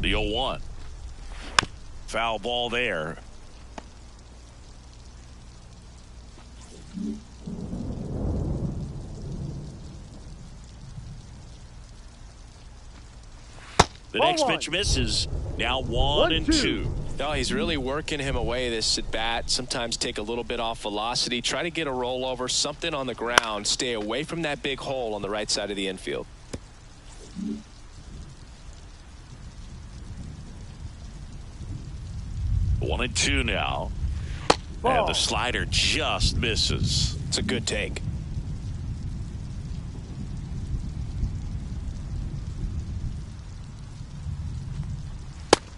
The 0-1. Foul ball there. The next pitch misses. Now 1-2. No, he's really working him away this at bat. Sometimes take a little bit off velocity. Try to get a rollover, something on the ground. Stay away from that big hole on the right side of the infield. One and two now. Ball. And the slider just misses. It's a good take.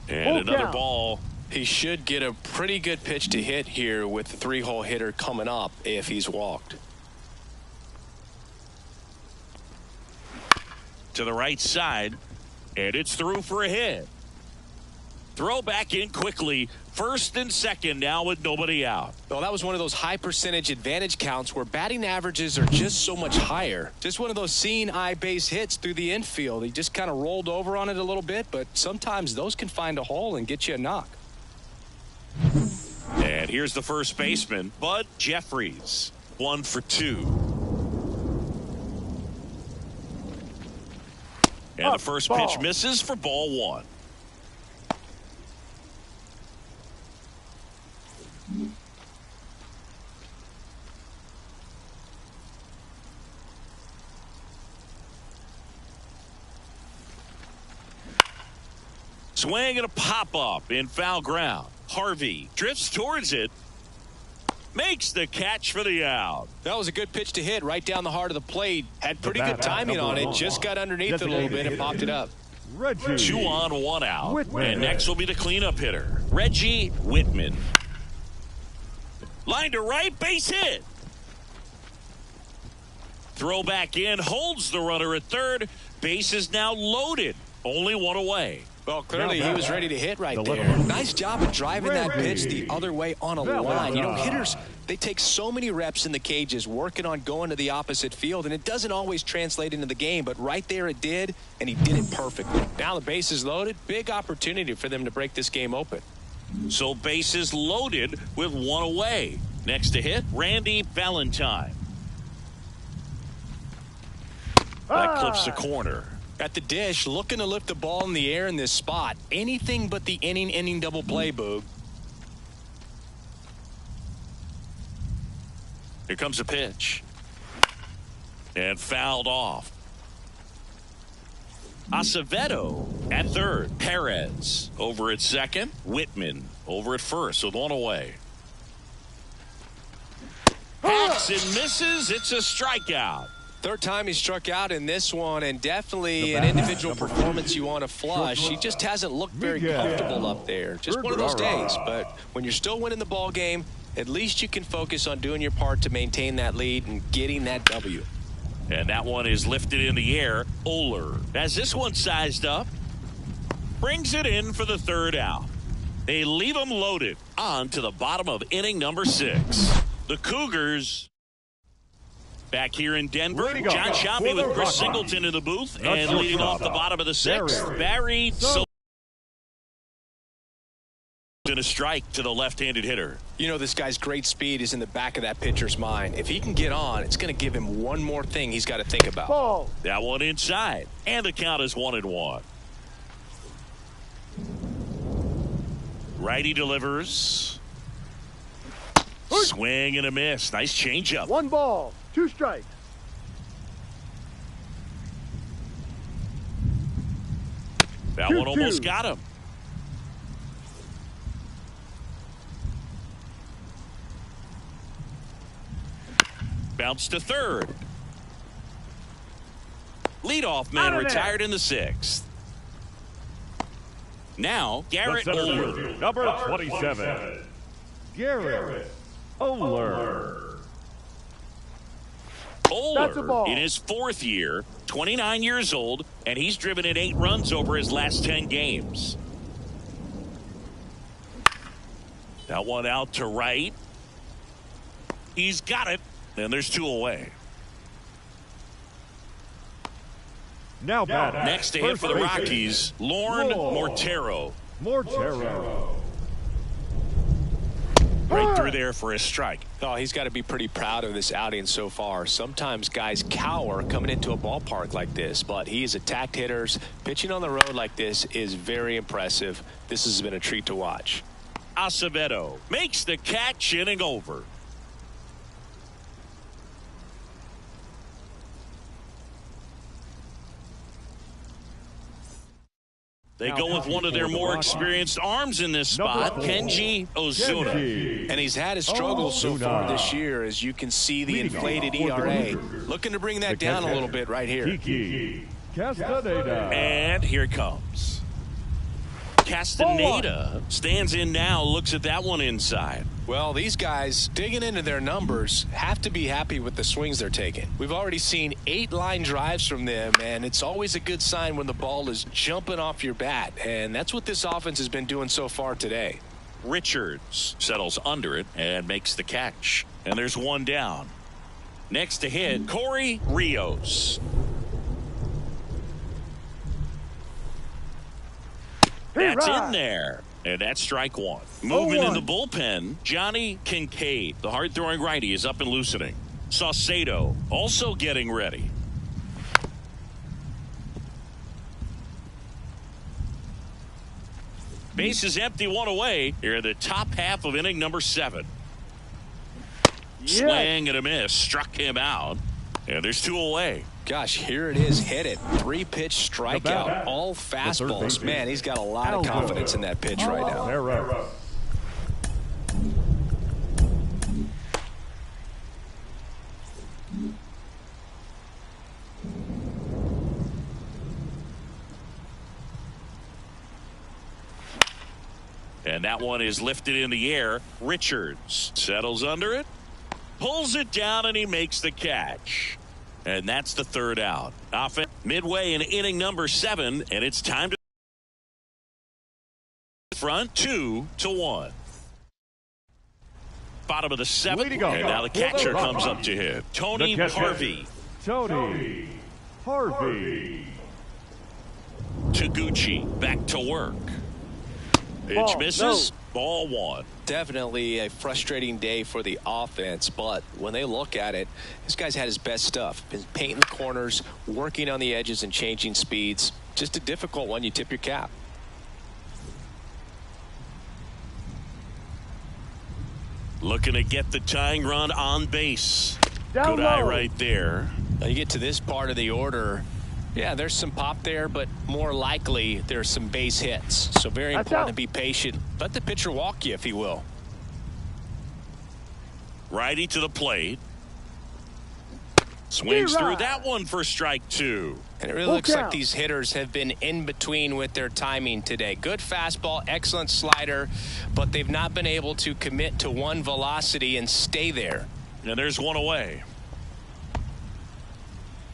And another ball. He should get a pretty good pitch to hit here with the 3-hole hitter coming up if he's walked. To the right side, and it's through for a hit. Throw back in quickly. First and second now with nobody out. Well, that was one of those high percentage advantage counts where batting averages are just so much higher. Just one of those seeing eye base hits through the infield. He just kind of rolled over on it a little bit, but sometimes those can find a hole and get you a knock. And here's the first baseman, Bud Jeffries. 1 for 2. And the first pitch misses for ball 1. Swing and a pop-up in foul ground. Harvey drifts towards it. Makes the catch for the out. That was a good pitch to hit right down the heart of the plate. Had pretty good timing on it. Just got underneath it a little bit and popped it up. 2 on, 1 out. And next will be the cleanup hitter, Reggie Whitman. Line to right, base hit. Throw back in, holds the runner at third. Base is now loaded. Only 1 away. Well, clearly he was ready to hit right there. Nice job of driving that pitch the other way on a line. You know, hitters, they take so many reps in the cages working on going to the opposite field, and it doesn't always translate into the game, but right there it did, and he did it perfectly. Now the base is loaded. Big opportunity for them to break this game open. So bases loaded with 1 away. Next to hit, Randy Valentine. That clips the corner. At the dish, looking to lift the ball in the air in this spot. Anything but the inning double play, Boog. Here comes a pitch. And fouled off. Acevedo at third. Perez over at second. Whitman over at first with 1 away. Hacks and misses. It's a strikeout. Third time he struck out in this one, and definitely an individual performance you want to flush. He just hasn't looked very comfortable up there. Just one of those days. But when you're still winning the ball game, at least you can focus on doing your part to maintain that lead and getting that W. And that one is lifted in the air. Oler has this one sized up. Brings it in for the third out. They leave them loaded. On to the bottom of inning number 6. The Cougars back here in Denver. John Shammy with Chris Singleton in the booth. And leading off the bottom of the 6th, Barry and a strike to the left-handed hitter. You know, this guy's great speed is in the back of that pitcher's mind. If he can get on, it's going to give him one more thing he's got to think about. Ball. That one inside. And the count is 1-1. Righty delivers. Swing and a miss. Nice changeup. 1 ball, 2 strikes. That one almost got him. Bounce to third. Leadoff man retired in the 6th. Now, Garrett Oler. Number 27. Garrett Oler. Oler in his 4th year, 29 years old, and he's driven in 8 runs over his last 10 games. That one out to right. He's got it, and there's 2 away. Now batting. Next to hit for the Rockies, Lorne Mortero. Right through there for a strike. Oh, he's got to be pretty proud of this outing so far. Sometimes guys cower coming into a ballpark like this, but he's attacked hitters. Pitching on the road like this is very impressive. This has been a treat to watch. Acevedo makes the catch, inning over. They go with one of their more experienced arms in this spot, Kenji Ozuna. And he's had his struggles so far this year, as you can see the inflated ERA. Looking to bring that down a little bit right here. And here it comes. Castaneda stands in now, looks at that one inside. Well, these guys digging into their numbers have to be happy with the swings they're taking. We've already seen 8 line drives from them, and it's always a good sign when the ball is jumping off your bat, and that's what this offense has been doing so far today. Richards settles under it and makes the catch, and there's one down. Next to hit, Corey Rios. That's in there. And that's strike one. Movement in the bullpen. Johnny Kincaid, the hard-throwing righty, is up and loosening. Saucedo also getting ready. Base is empty, one away. Here in the top half of inning number 7. Swing and a miss. Struck him out. And there's 2 away. Gosh, here it is, hit it. 3-pitch strikeout, all fastballs. Man, he's got a lot of confidence in that pitch right now. And that one is lifted in the air. Richards settles under it, pulls it down, and he makes the catch. And that's the 3rd out. Offense midway in inning number 7, and it's time to front 2-1. Bottom of the 7th, and now the catcher comes up to hit. Tony Harvey. Taguchi back to work. Pitch misses. Ball 1. Definitely a frustrating day for the offense, but when they look at it, this guy's had his best stuff. Been painting the corners, working on the edges, and changing speeds. Just a difficult one. You tip your cap. Looking to get the tying run on base. Good eye right there. Now you get to this part of the order. Yeah, there's some pop there, but more likely there's some base hits. So very important to be patient. Let the pitcher walk you, if he will. Righty to the plate. Swings through that one for strike 2. And it really looks like these hitters have been in between with their timing today. Good fastball, excellent slider, but they've not been able to commit to one velocity and stay there. And there's one away.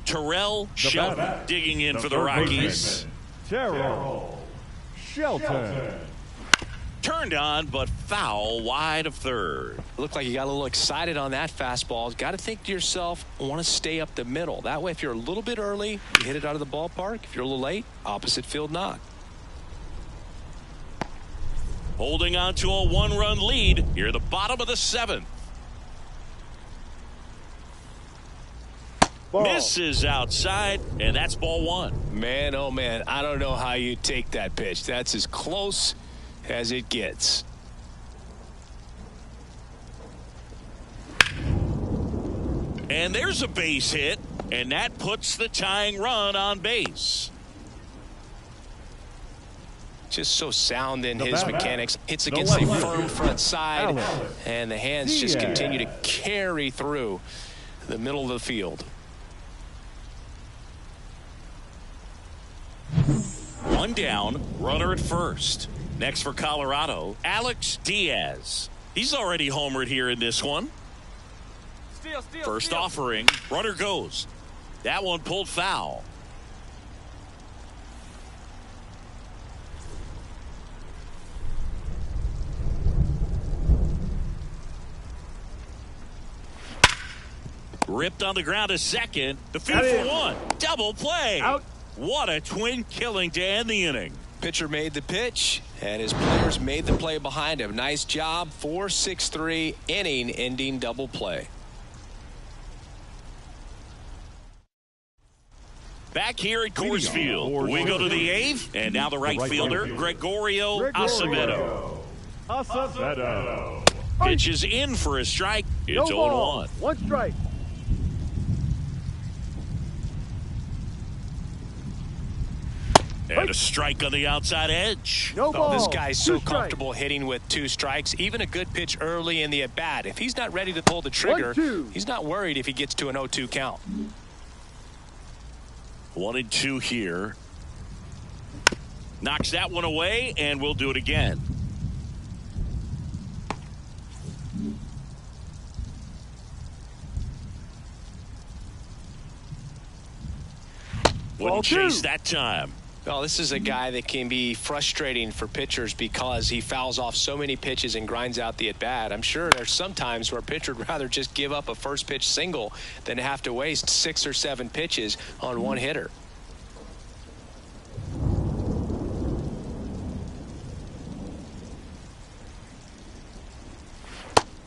Terrell Shelton digging in for the Rockies. Terrell Shelton. Turned on, but foul wide of third. Looked like you got a little excited on that fastball. Got to think to yourself, I want to stay up the middle. That way, if you're a little bit early, you hit it out of the ballpark. If you're a little late, opposite field knock. Holding on to a 1-run lead here at the bottom of the 7th. Misses outside, and that's ball 1. Man, oh man, I don't know how you take that pitch. That's as close as it gets. And there's a base hit, and that puts the tying run on base. Just so sound in his mechanics. Hits against a firm front side, and the hands just continue to carry through the middle of the field. One down, runner at first. Next for Colorado, Alex Diaz. He's already homered here in this one. First offering, runner goes. That one pulled foul. Ripped on the ground to second. The field for 1. Double play. What a twin killing to end the inning. Pitcher made the pitch, and his players made the play behind him. Nice job. 4-6-3 inning-ending double play. Back here at Coors Field, we go to the eighth, and now the right fielder, Gregorio Acevedo. Pitches in for a strike. It's 0-1. One strike. And a strike on the outside edge. No ball. This guy's so Two strikes. comfortable hitting with 2 strikes. Even a good pitch early in the at-bat. If he's not ready to pull the trigger, 1-2. he's not worried if he gets to an 0-2 count. 1-2 here. Knocks that one away, and we'll do it again. Wouldn't chase that time. Well, this is a guy that can be frustrating for pitchers because he fouls off so many pitches and grinds out the at-bat. I'm sure there's some times where a pitcher would rather just give up a first pitch single than have to waste 6 or 7 pitches on one hitter.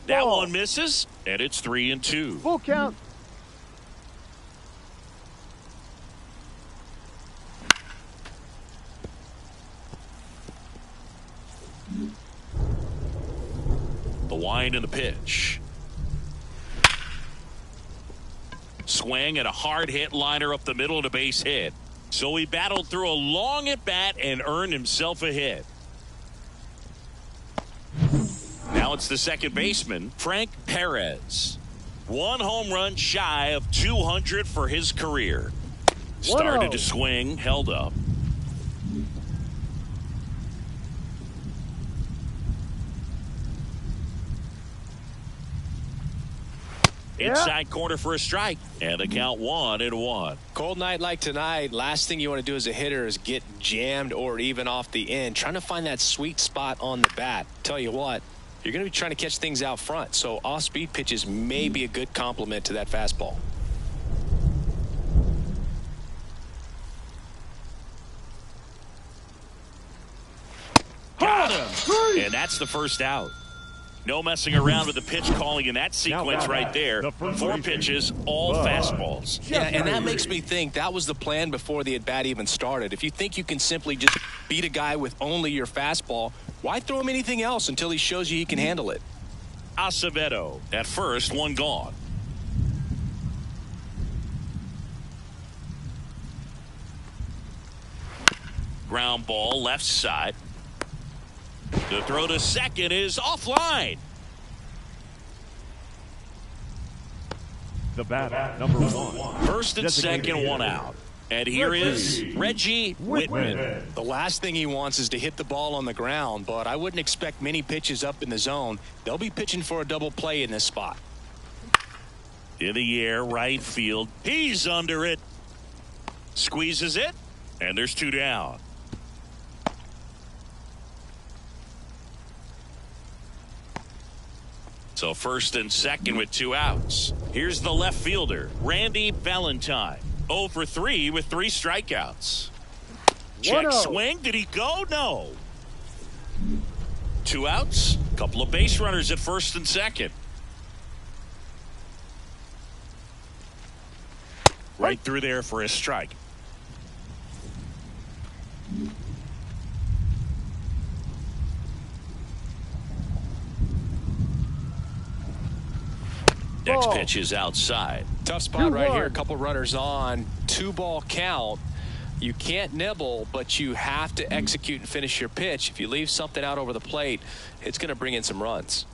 That one misses, and it's 3-2. Full count. The wind and the pitch. Swing and a hard hit liner up the middle and a base hit. So he battled through a long at bat and earned himself a hit. Now it's the second baseman, Frank Perez. 1 home run shy of 200 for his career. Started to swing, held up. Inside corner for a strike, and the count 1-1. Cold night like tonight, last thing you want to do as a hitter is get jammed or even off the end. Trying to find that sweet spot on the bat. Tell you what, you're going to be trying to catch things out front, so off-speed pitches may be a good complement to that fastball. Got him, and that's the first out. No messing around with the pitch calling in that sequence right there. 4 pitches, all fastballs. Yeah, and that makes me think that was the plan before the at-bat even started. If you think you can simply just beat a guy with only your fastball, why throw him anything else until he shows you he can handle it? Acevedo at first, 1 gone. Ground ball left side. The throw to second is offline. The batter, number 1. First and second, 1 out. And here is Reggie Whitman. The last thing he wants is to hit the ball on the ground, but I wouldn't expect many pitches up in the zone. They'll be pitching for a double play in this spot. In the air, right field. He's under it. Squeezes it, and there's 2 down. So first and second with 2 outs. Here's the left fielder, Randy Valentine. 0 for 3 with 3 strikeouts. Check swing. Did he go? No. 2 outs. Couple of base runners at first and second. Right through there for a strike. Next pitch is outside. Tough spot right here. A couple runners on. 2-ball count. You can't nibble, but you have to execute and finish your pitch. If you leave something out over the plate, it's going to bring in some runs.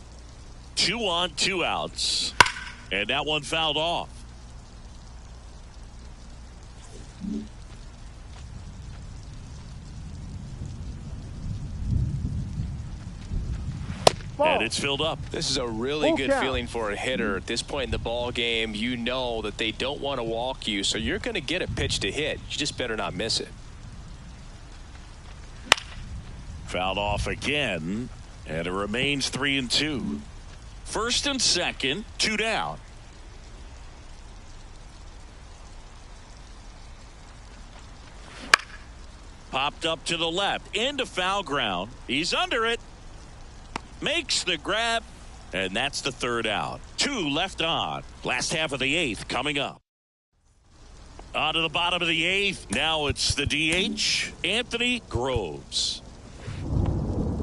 2 on, 2 outs. And that one fouled off. And it's filled up. This is a really good feeling for a hitter at this point in the ball game. You know that they don't want to walk you, so you're going to get a pitch to hit. You just better not miss it. Fouled off again, and it remains 3-2. First and second, 2 down. Popped up to the left, into foul ground. He's under it. Makes the grab, and that's the third out. 2 left on. Last half of the 8th coming up. On to the bottom of the 8th. Now it's the DH, Anthony Groves.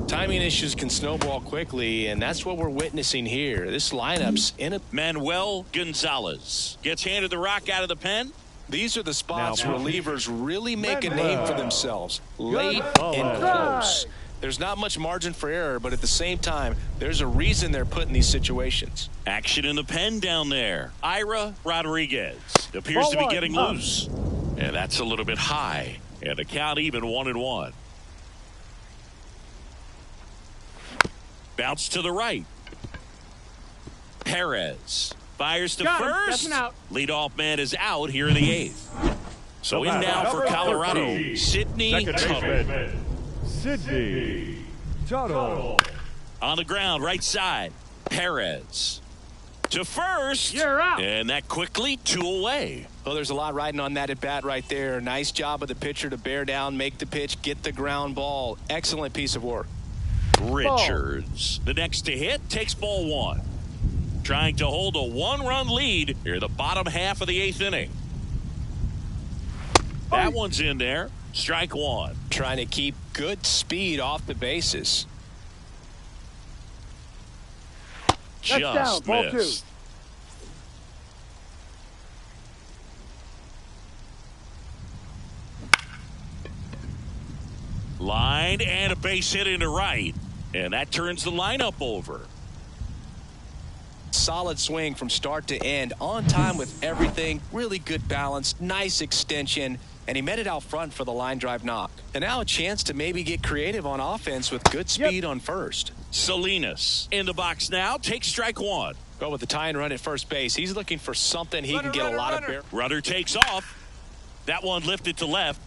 Timing issues can snowball quickly, and that's what we're witnessing here. This lineup's in a... Manuel Gonzalez gets handed the rock out of the pen. These are the spots relievers really make a name for themselves. Late and close. There's not much margin for error, but at the same time, there's a reason they're put in these situations. Action in the pen down there. Ira Rodriguez appears to be getting loose. And that's a little bit high. And the count even 1-1. Bounce to the right. Perez fires to first. Leadoff man is out here in the 8th. So in now for Colorado, Sidney Tuttle. Sidney Tuttle. On the ground, right side. Perez to first. You're out. And that quickly 2 away. Well, there's a lot riding on that at bat right there. Nice job of the pitcher to bear down, make the pitch, get the ground ball. Excellent piece of work. Richards, the next to hit, takes ball 1. Trying to hold a 1-run lead here the bottom half of the 8th inning. That one's in there. Strike 1. Trying to keep good speed off the bases. Just missed. Line and a base hit into right. And that turns the lineup over. Solid swing from start to end. On time with everything. Really good balance. Nice extension. And he met it out front for the line drive knock. And now a chance to maybe get creative on offense with good speed on first. Salinas in the box now. Takes strike 1. Go with the tying run at first base. He's looking for something he can get a lot of. Rudder takes off. That one lifted to left.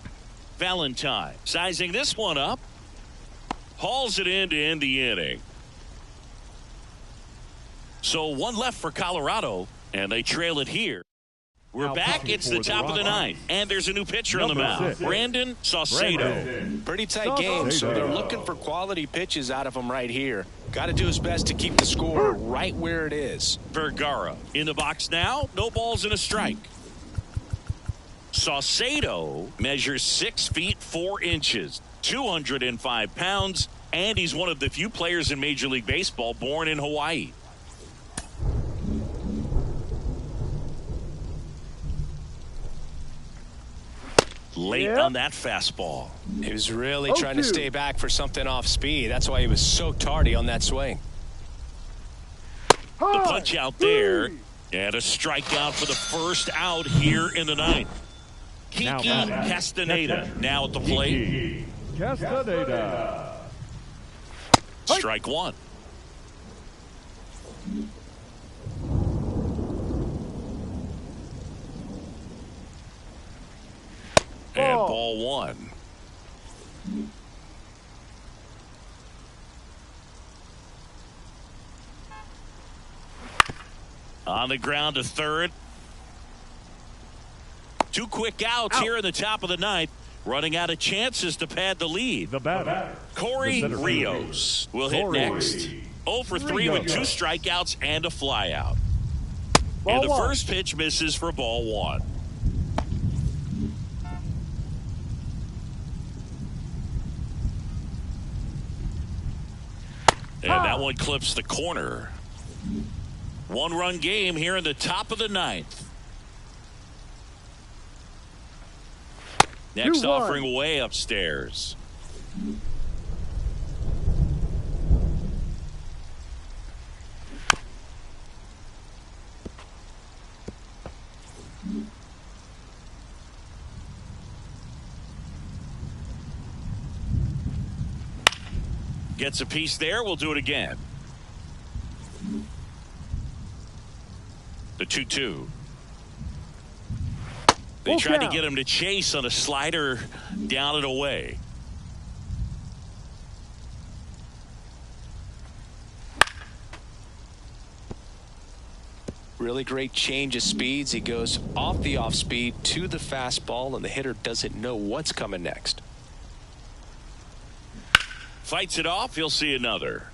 Valentine sizing this one up. Hauls it in to end the inning. So 1 left for Colorado, and they trail it here. We're back. It's the top of the 9th, and there's a new pitcher on the mound. Brandon Saucedo. Pretty tight game, so they're looking for quality pitches out of him right here. Got to do his best to keep the score right where it is. Vergara in the box now. No balls and a strike. Saucedo measures 6 feet 4 inches, 205 pounds, and he's one of the few players in Major League Baseball born in Hawaii. Late on that fastball. He was really trying to stay back for something off speed. That's why he was so tardy on that swing. The punch out there, and a strikeout for the first out here in the 9th. Kiki Castaneda now at the plate. Castaneda. Strike 1. And ball 1. On the ground to third. 2 quick outs here in the top of the 9th. Running out of chances to pad the lead. The batter, Corey Rios will hit next. 0 for 3 with 2 strikeouts and a flyout. And the first pitch misses for ball 1. And that one clips the corner. 1-run game here in the top of the 9th. Next offering way upstairs. Gets a piece there. We'll do it again. The 2-2. They tried to get him to chase on a slider down and away. Really great change of speeds. He goes off the off speed to the fastball, and the hitter doesn't know what's coming next. Fights it off. He'll see another.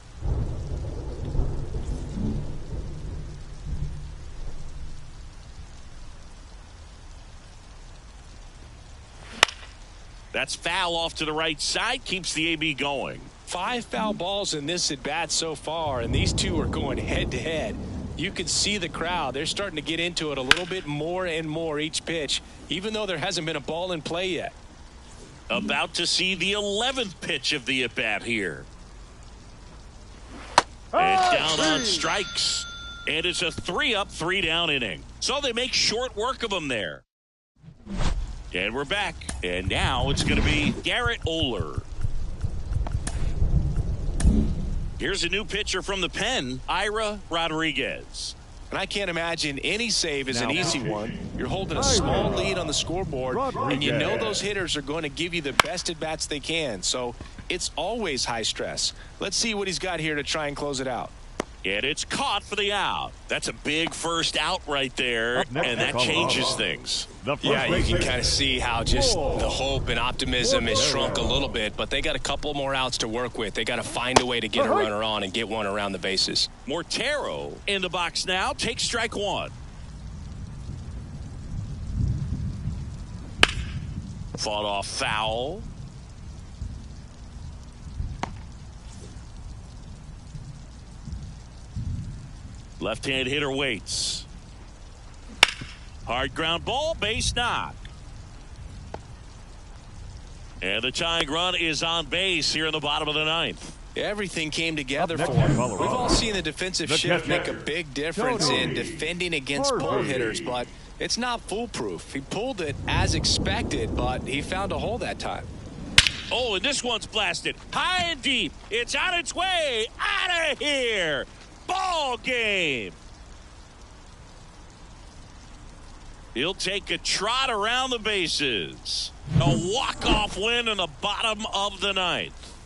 That's foul off to the right side. Keeps the AB going. 5 foul balls in this at bat so far, and these two are going head to head. You can see the crowd. They're starting to get into it a little bit more and more each pitch, even though there hasn't been a ball in play yet. About to see the 11th pitch of the at-bat here. And down on strikes. And it's a 3-up, 3-down inning. So they make short work of him there. And we're back. And now it's going to be Garrett Oler. Here's a new pitcher from the pen, Ira Rodriguez. And I can't imagine any save is an easy one. You're holding a small lead on the scoreboard, and you know those hitters are going to give you the best at-bats they can. So it's always high stress. Let's see what he's got here to try and close it out. And it's caught for the out. That's a big first out right there, and that changes things. Yeah, you can kind of see how just the hope and optimism has shrunk a little bit, but they got a couple more outs to work with. They got to find a way to get a runner on and get one around the bases. Mortero in the box now. Takes strike one. Fought off foul. Left-hand hitter waits. Hard ground ball, base knock. And the tying run is on base here in the bottom of the ninth. Everything came together for him. We've all seen the defensive shift make a big difference in defending against pull hitters, but it's not foolproof. He pulled it as expected, but he found a hole that time. Oh, and this one's blasted high and deep. It's on its way out of here. Ball game. He'll take a trot around the bases. A walk-off win in the bottom of the ninth.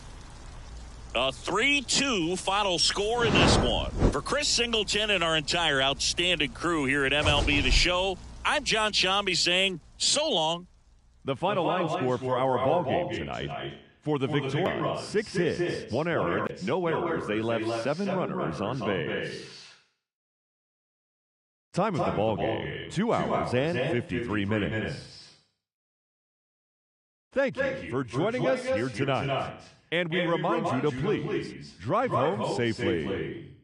A 3-2 final score in this one. For Chris Singleton and our entire outstanding crew here at MLB The Show, I'm John Shambi saying so long. The final line score for our ball game tonight. For the Victorians, 6 hits, 1 error, no errors. They left 7 runners on base. Time of the ball game, 2 hours and 53 minutes. Thank you for joining us here tonight. And we remind you to please drive home safely.